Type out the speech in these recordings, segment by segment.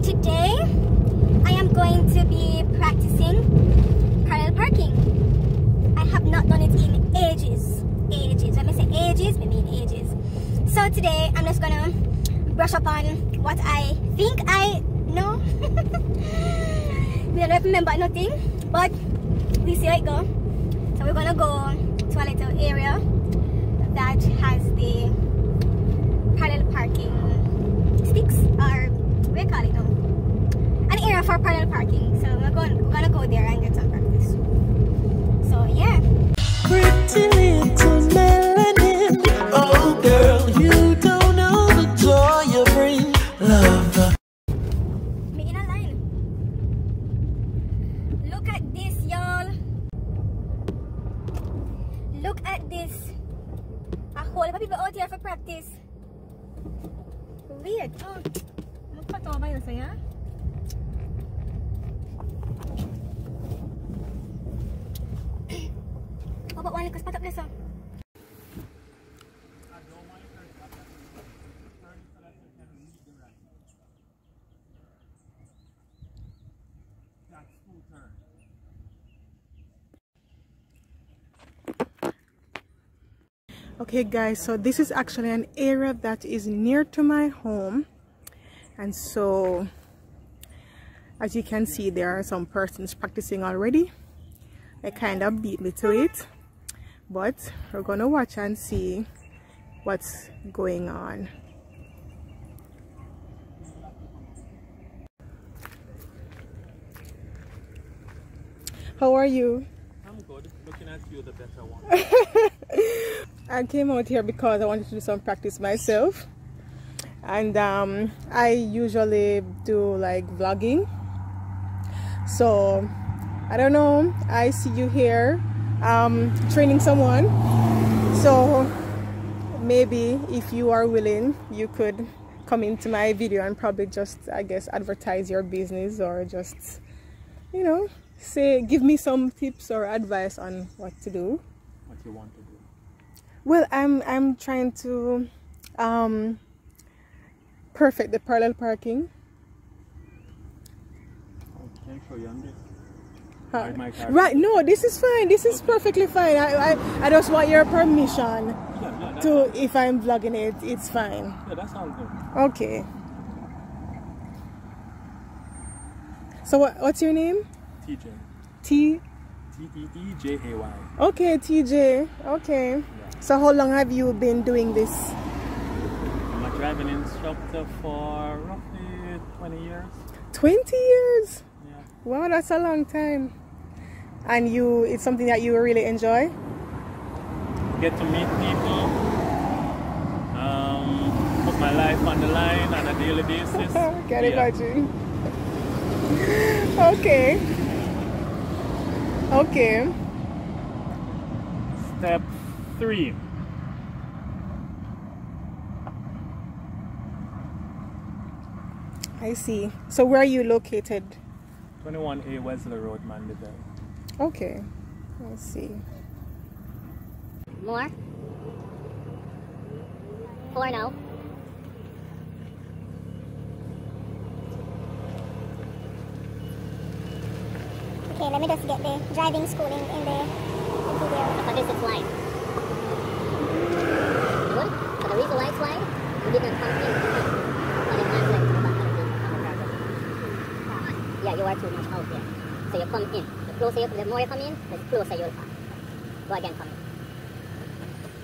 today I am going to be practicing parallel parking. I have not done it in ages. When I say ages, I mean ages. So today I'm just gonna brush up on what I think I know. I don't remember nothing, but we see how it go. So we're gonna go to a little area that has the parallel parking sticks, or what do you call it now? An area for parallel parking. So we're gonna go there and get some practice. So yeah. Pretty little melanin, oh girl, you don't know the joy you bring, love. Me in a line. Look at this, y'all. Look at this. A whole lot of people out here for practice. Weird. Oh, I'm gonna cut over you, so yeah. Oh, but one little spot up there, so. Okay guys, so this is actually an area that is near to my home, and so as you can see there are some persons practicing already. They kind of beat me to it, but we're gonna watch and see what's going on. How are you? I'm good. Looking at you, the better one. I came out here because I wanted to do some practice myself, and I usually do like vlogging. So I don't know, I see you here training someone, so maybe if you are willing you could come into my video and probably just, I guess, advertise your business, or just, you know, say, give me some tips or advice on what to do. What you want to do? Well, I'm trying to perfect the parallel parking. Okay, show you on this. Right, no, this is fine. This is perfectly fine. I just want your permission to, if I'm vlogging it, it's fine. Yeah, that sounds good. Okay. So what's your name? TJ. T-E-E-J-A-Y. Okay, TJ. Okay. Yeah. So how long have you been doing this? I'm a driving instructor for roughly 20 years. 20 years? Yeah. Wow, that's a long time. And it's something that you really enjoy? Get to meet people, put my life on the line on a daily basis. Can imagine. Okay. Okay. Step 3. I see. So where are you located? 21A Wesley Road, Mandeville. Okay. Let's see. More. 4 now. Okay, let me just get the driving school in the video. So this is line. Good. So the reason why it's line, you did not come in. Yeah, you are too much out there. So you come in. The more you come in, the closer you'll park. Go again, come in.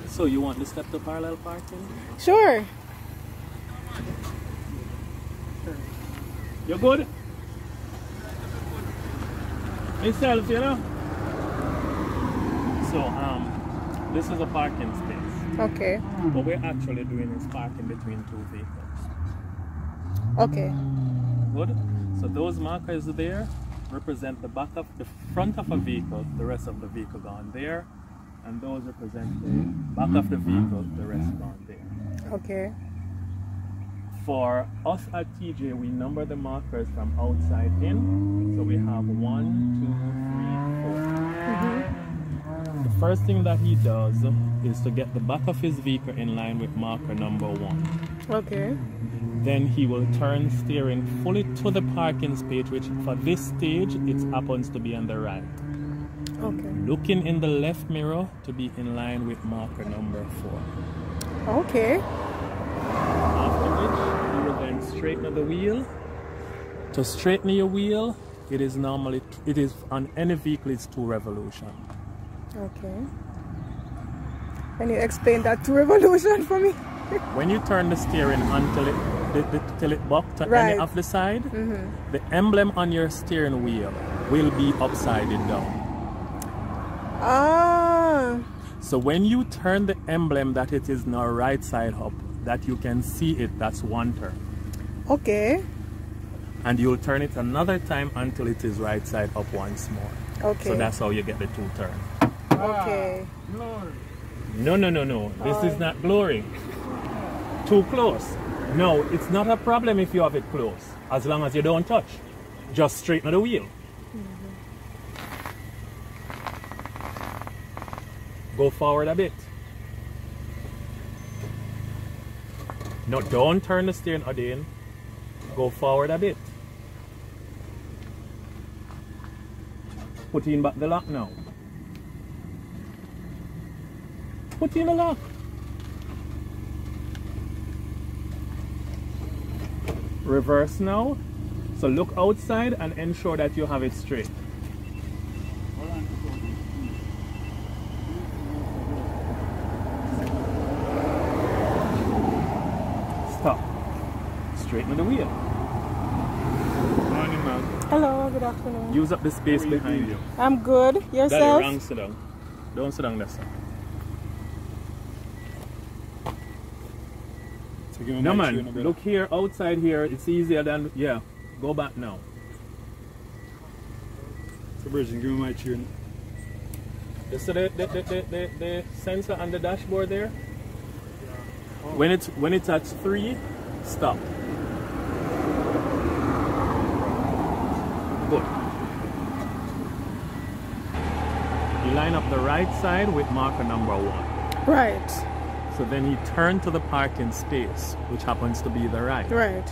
So you want to step to parallel parking? Sure. You good? Yourself, you know? So, this is a parking space. Okay. What we're actually doing is parking between 2 vehicles. Okay. Good? So those markers there represent the front of a vehicle, the rest of the vehicle gone there, and those represent the back of the vehicle, the rest gone there. Okay. For us at TJ, we number the markers from outside in, so we have 1, 2, 3, 4. The first thing that he does is to get the back of his vehicle in line with marker number 1. Okay. Then he will turn steering fully to the parking space, which for this stage, it happens to be on the right. Okay. Looking in the left mirror to be in line with marker number 4. Okay. After which, you will then straighten the wheel. To straighten your wheel, it is on any vehicle, it's 2 revolutions. Okay. Can you explain that 2 revolution for me? When you turn the steering until it bucks to any of the side, the emblem on your steering wheel will be upside down. Ah. So when you turn the emblem that it is now right side up, that you can see it, that's 1 turn. Okay. And you'll turn it another time until it is right side up once more. Okay. So that's how you get the 2 turns. Okay. No. This is not glory. Too close. No, it's not a problem if you have it close, as long as you don't touch. Just straighten the wheel. Go forward a bit. No, don't turn the steering again. Go forward a bit. Put in back the lock now. Put in the lock. Reverse now. So look outside and ensure that you have it straight. Stop. Straighten the wheel. Morning, man. Hello, good afternoon. Use up the space behind you. I'm good. Yourself? Daddy, wrong, sit down. Don't sit down there, sir. No man, look here, outside here, it's easier than, yeah, go back now. So Virgin, give me my tune. You see the sensor on the dashboard there? When it's at 3, stop. Good. You line up the right side with marker number 1. Right. So then you turn to the parking space, which happens to be the right. Right.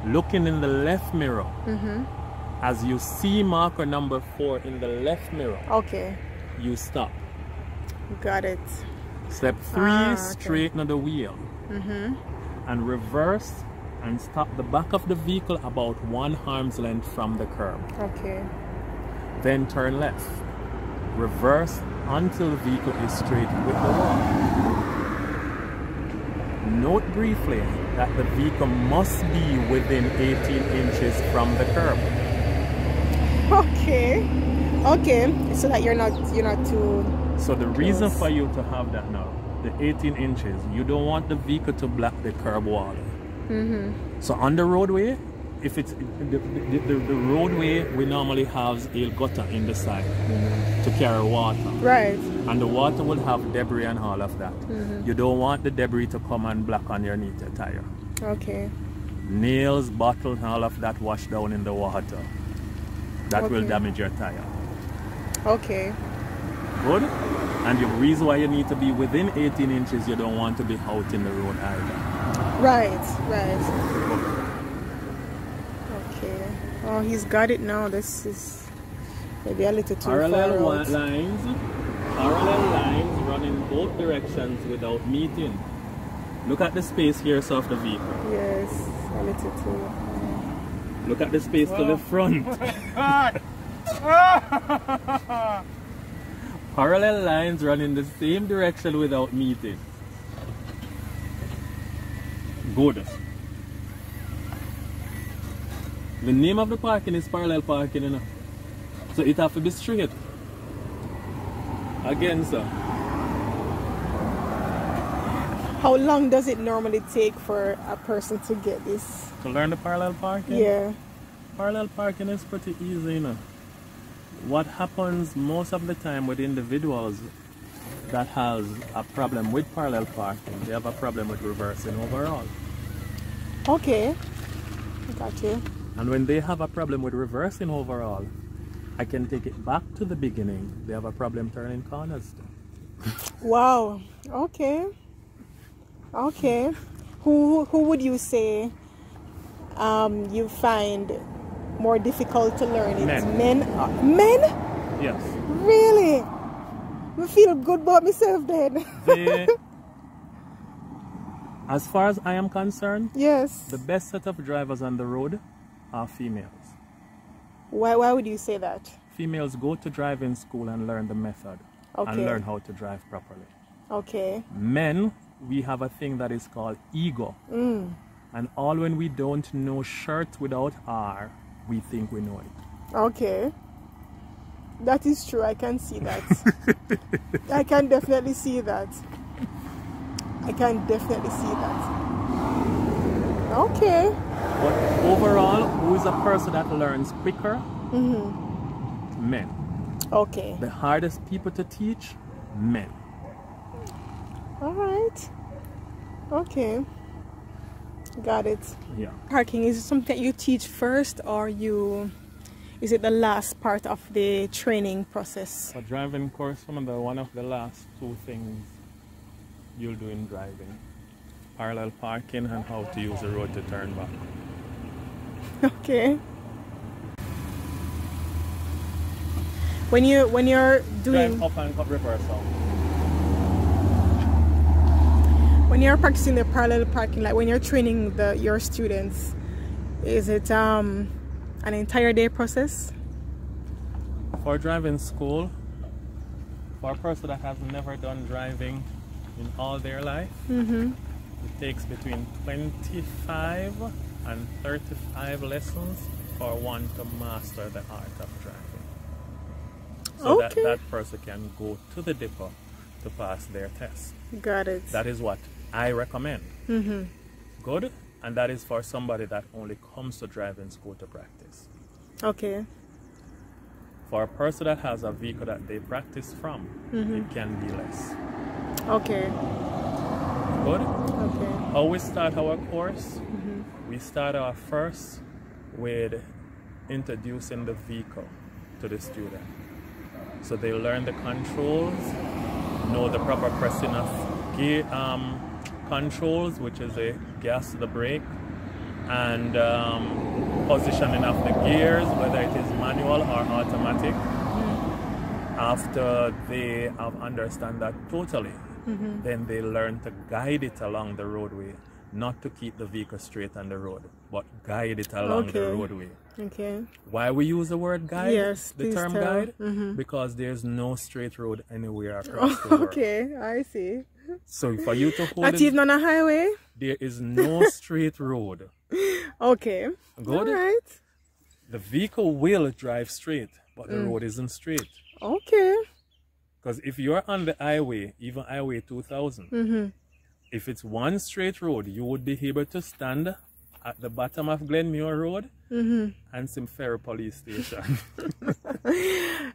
Looking in the left mirror, as you see marker number 4 in the left mirror, Okay. you stop. Got it. Step 3, Okay. straighten the wheel. And reverse and stop the back of the vehicle about 1 arm's length from the curb. Okay. Then turn left. Reverse until the vehicle is straight with the wall. Note briefly that the vehicle must be within 18 inches from the curb. Okay. Okay. So that you're not too. So the reason for you to have that now, the 18 inches, you don't want the vehicle to block the curb wall. So on the roadway, if it's the roadway, we normally have a gutter in the side to carry water. Right. And the water will have debris and all of that. You don't want the debris to come and block underneath your tire. Okay. Nails, bottles, and all of that wash down in the water. That will Okay. damage your tire. Okay. Good? And the reason why you need to be within 18 inches, you don't want to be out in the road either. Right. Right. Okay. Oh, he's got it now. This is maybe a little too Parallel far out. parallel lines run in both directions without meeting. Look at the space here of the vehicle. Yes, a little too. Look at the space to the front. Parallel lines run in the same direction without meeting. Good. The name of the parking is parallel parking, you know. So it have to be straight. Again, sir. How long does it normally take for a person to get this? To learn the parallel parking? Yeah. Parallel parking is pretty easy, you know. What happens most of the time with individuals that has a problem with parallel parking, they have a problem with reversing overall. Okay. Got you. And when they have a problem with reversing overall, I can take it back to the beginning. They have a problem turning corners. Wow. Okay. Okay. Who would you say you find more difficult to learn it? Men. Men? Yes. Really? I feel good about myself then. As far as I am concerned, Yes. the best set of drivers on the road are females. Why would you say that? Females go to driving school and learn the method and learn how to drive properly. Okay. Men, we have a thing that is called ego. And all when we don't know shirt without R, we think we know it. Okay. That is true. I can see that. I can definitely see that. I can definitely see that. Okay. But overall, who is a person that learns quicker? Men. Okay. The hardest people to teach? Men. All right. Okay. Got it. Yeah. Parking, is it something that you teach first, or is it the last part of the training process? For driving course, one of the last two things you'll do in driving: parallel parking and how to use the road to turn back. Okay. When you're doing Drive up and reverse out. when you're practicing the parallel parking, like when you're training your students, is it an entire day process? For driving school, for a person that has never done driving in all their life, it takes between 25 and 35 lessons for one to master the art of driving. So that person can go to the depot to pass their test. Got it. That is what I recommend. Good? And that is for somebody that only comes to driving school to practice. Okay. For a person that has a vehicle that they practice from, it can be less. Okay. Good? Okay. How we start our course? We start our first with introducing the vehicle to the student. So they learn the controls, know the proper pressing of gear controls, which is a gas to the brake, and positioning of the gears, whether it is manual or automatic. After they have understand that totally, then they learn to guide it along the roadway, not to keep the vehicle straight on the road, but guide it along the roadway. Okay. Why we use the word guide? Yes, the term tell. guide? Because there's no straight road anywhere across the world. Okay, I see. So for you to hold Not it, even on a highway? there is no straight road. Okay. Good? All right. The vehicle will drive straight, but the road isn't straight. Okay. Because if you're on the highway, even Highway 2000, if it's one straight road, you would be able to stand at the bottom of Glenmuir Road and some Ferry Police Station.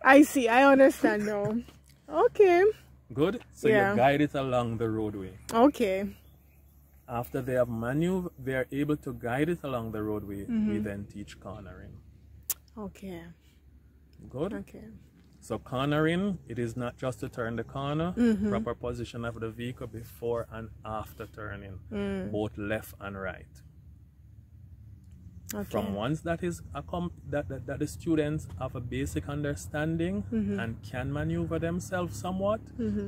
I see. I understand now. Okay. Good? So you guide it along the roadway. Okay. After they have they are able to guide it along the roadway, we then teach cornering. Okay. Good? Okay. So cornering, it is not just to turn the corner, proper position of the vehicle before and after turning, both left and right. Okay. From once that is that the students have a basic understanding and can maneuver themselves somewhat,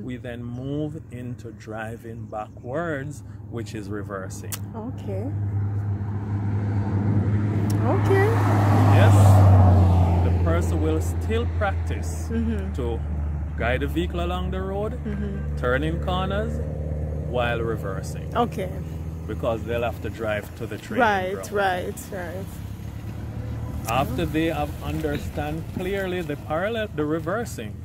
we then move into driving backwards, which is reversing. Okay. Okay. Yes, the person will still practice to guide the vehicle along the road, turning corners while reversing. Okay. Because they'll have to drive to the training ground. Right. After they have understand clearly the reversing,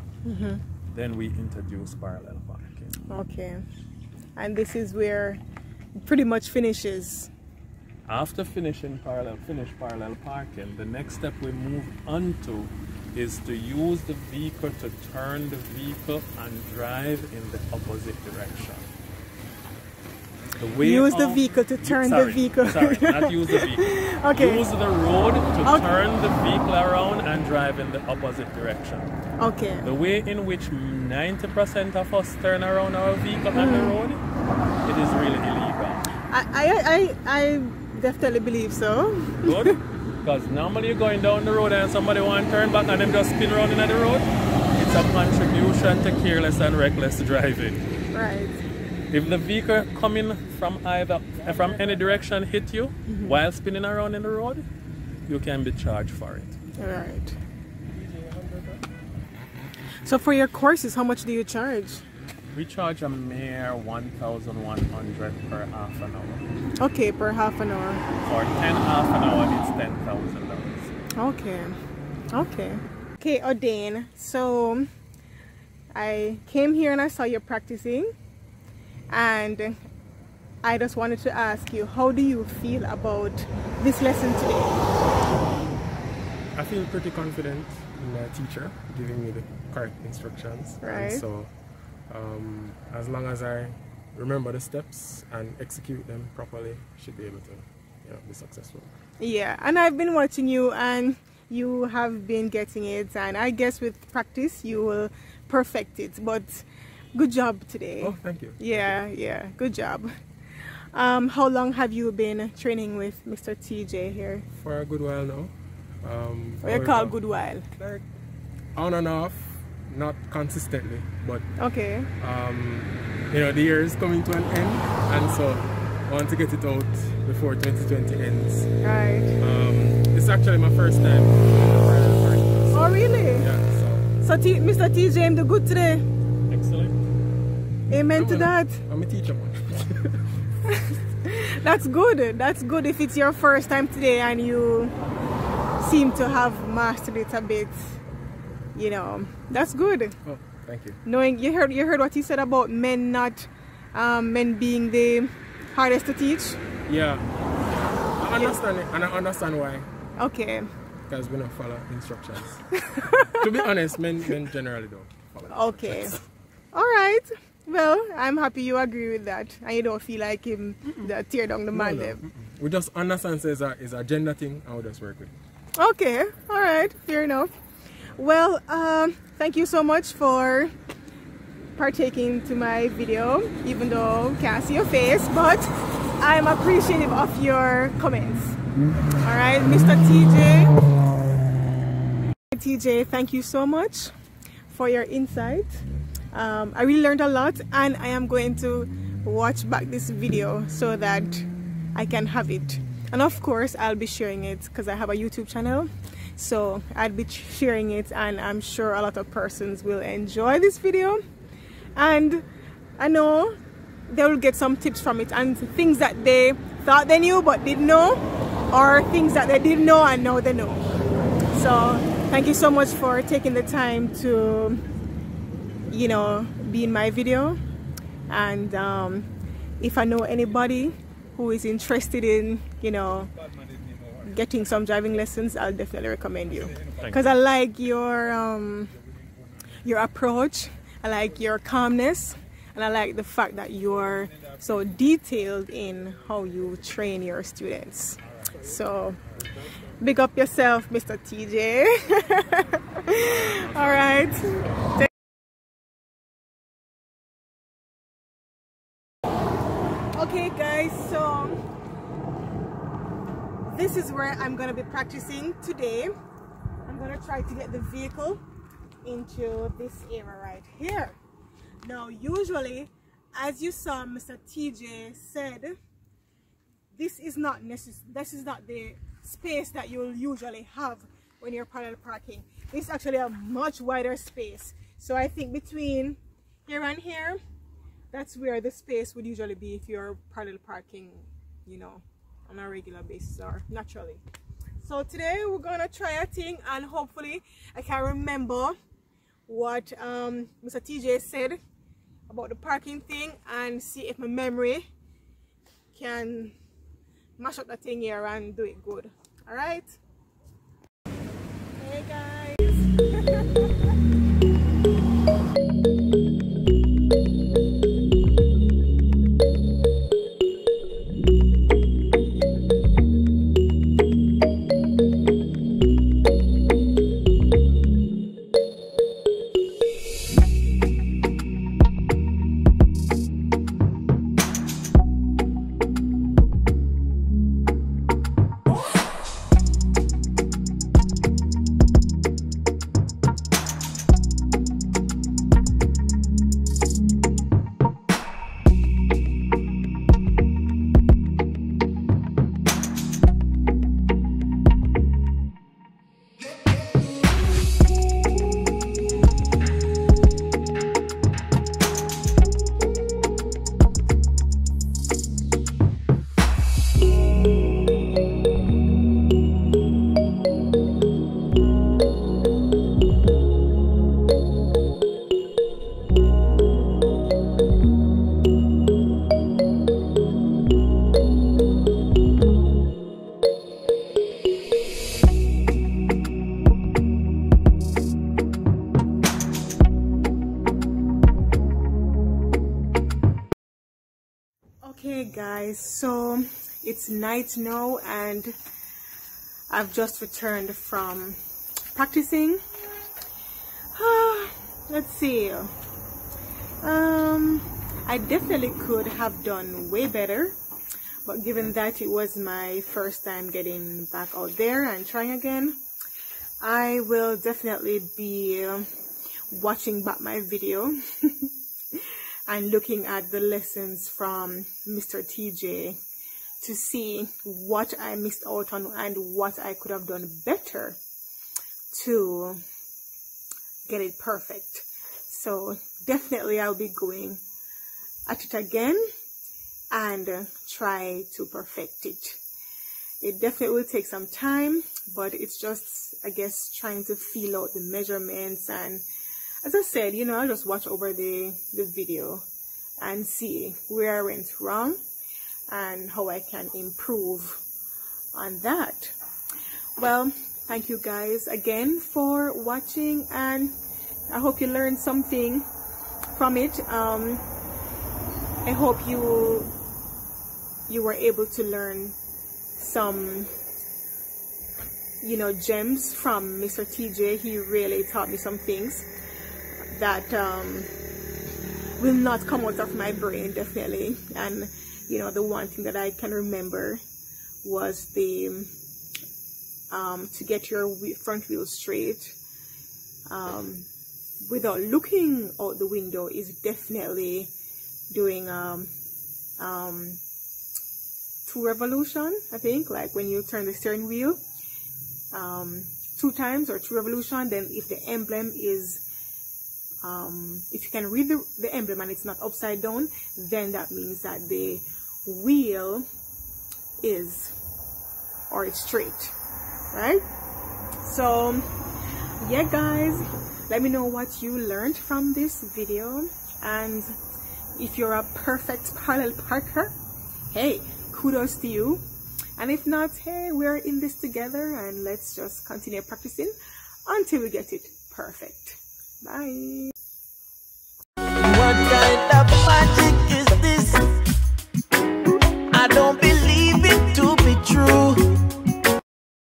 then we introduce parallel parking. Okay. And this is where it pretty much finishes. After finish parallel parking, the next step we move on to is to use the vehicle to turn the vehicle and drive in the opposite direction. Use the vehicle to turn the vehicle. Sorry, not use the vehicle. Okay. Use the road to turn the vehicle around and drive in the opposite direction. Okay. The way in which 90% of us turn around our vehicle on the road, it is really illegal. I definitely believe so. Good. Because normally you're going down the road and somebody want to turn back and them just spin around in the road. It's a contribution to careless and reckless driving. Right. If the vehicle coming from from any direction hit you while spinning around in the road, you can be charged for it. Right. So for your courses, how much do you charge? We charge a mere $1,100 per half an hour. Okay, per half an hour. For 10 half an hour, it's $10,000. Okay. Okay. Okay, Odane. So I came here and I saw you practicing, and I just wanted to ask you, how do you feel about this lesson today? I feel pretty confident in my teacher giving me the correct instructions. Right. And so as long as I remember the steps and execute them properly, I should be able to be successful. Yeah, and I've been watching you and you have been getting it, and I guess with practice you will perfect it. But good job today. Oh, thank you. Yeah, yeah, good job. How long have you been training with Mr. TJ here? For a good while now. What you call good while? Like on and off, not consistently, but okay. The year is coming to an end, and so I want to get it out before 2020 ends. Right. It's actually my first time. Oh really? Yeah. So Mr. TJ, I'm the good today. Excellent. Amen to that. I'm a teacher, man. That's good. That's good if it's your first time today and you seem to have mastered it a bit. That's good. Oh, thank you. Knowing you heard what he said about men men being the hardest to teach. Yeah, I understand it, and I understand why. Okay. Because we don't follow instructions. To be honest, men generally don't follow. Okay. All right. Well, I'm happy you agree with that, and you don't feel like him tear down the Mandeville. We just understand it's a gender thing, and we just work with it. Okay. All right. Fair enough. Well, thank you so much for partaking to my video, even though I can't see your face, but I'm appreciative of your comments. All right, Mr. TJ, thank you so much for your insight. I really learned a lot, and I am going to watch back this video so that I can have it. And of course, I'll be sharing it because I have a YouTube channel. So I'll be sharing it, and I'm sure a lot of persons will enjoy this video, and I know they will get some tips from it and things that they thought they knew but didn't know, or things that they didn't know and now they know. So thank you so much for taking the time to be in my video. And if I know anybody who is interested in getting some driving lessons, I'll definitely recommend you, because I like your approach, I like your calmness, and I like the fact that you're so detailed in how you train your students. So big up yourself, Mr. TJ. All right. Okay guys, so this is where I'm going to be practicing today. I'm going to try to get the vehicle into this area right here. Now usually, as you saw Mr. TJ said, this is not the space that you'll usually have when you're parallel parking. This is actually a much wider space. So I think between here and here, that's where the space would usually be if you're parallel parking, on a regular basis or naturally. So today we're gonna try a thing, and hopefully I can remember what Mr. TJ said about the parking thing, and see if my memory can mash up the thing here and do it good. All right. Hey guys. guys, so it's night now and I've just returned from practicing. Let's see, I definitely could have done way better, but given that it was my first time getting back out there and trying again, I will definitely be watching back my video and looking at the lessons from Mr. TJ to see what I missed out on and what I could have done better to get it perfect. So definitely I'll be going at it again and try to perfect it. It definitely will take some time, but it's just, I guess, trying to feel out the measurements, and as I said, you know, I'll just watch over the video and see where I went wrong and how I can improve on that. Well, thank you guys again for watching, and I hope you learned something from it. I hope you were able to learn some, you know, gems from Mr. TJ. He really taught me some things that will not come out of my brain, definitely. And you know, the one thing that I can remember was the to get your front wheel straight without looking out the window is definitely doing 2 revolution, I think, like when you turn the steering wheel 2 times or 2 revolution. Then if the emblem is if you can read the emblem and it's not upside down, then that means that the wheel is, or it's straight, right? So yeah guys, let me know what you learned from this video, and if you're a perfect parallel parker, hey, kudos to you. And if not, hey, we're in this together, and let's just continue practicing until we get it perfect. Bye.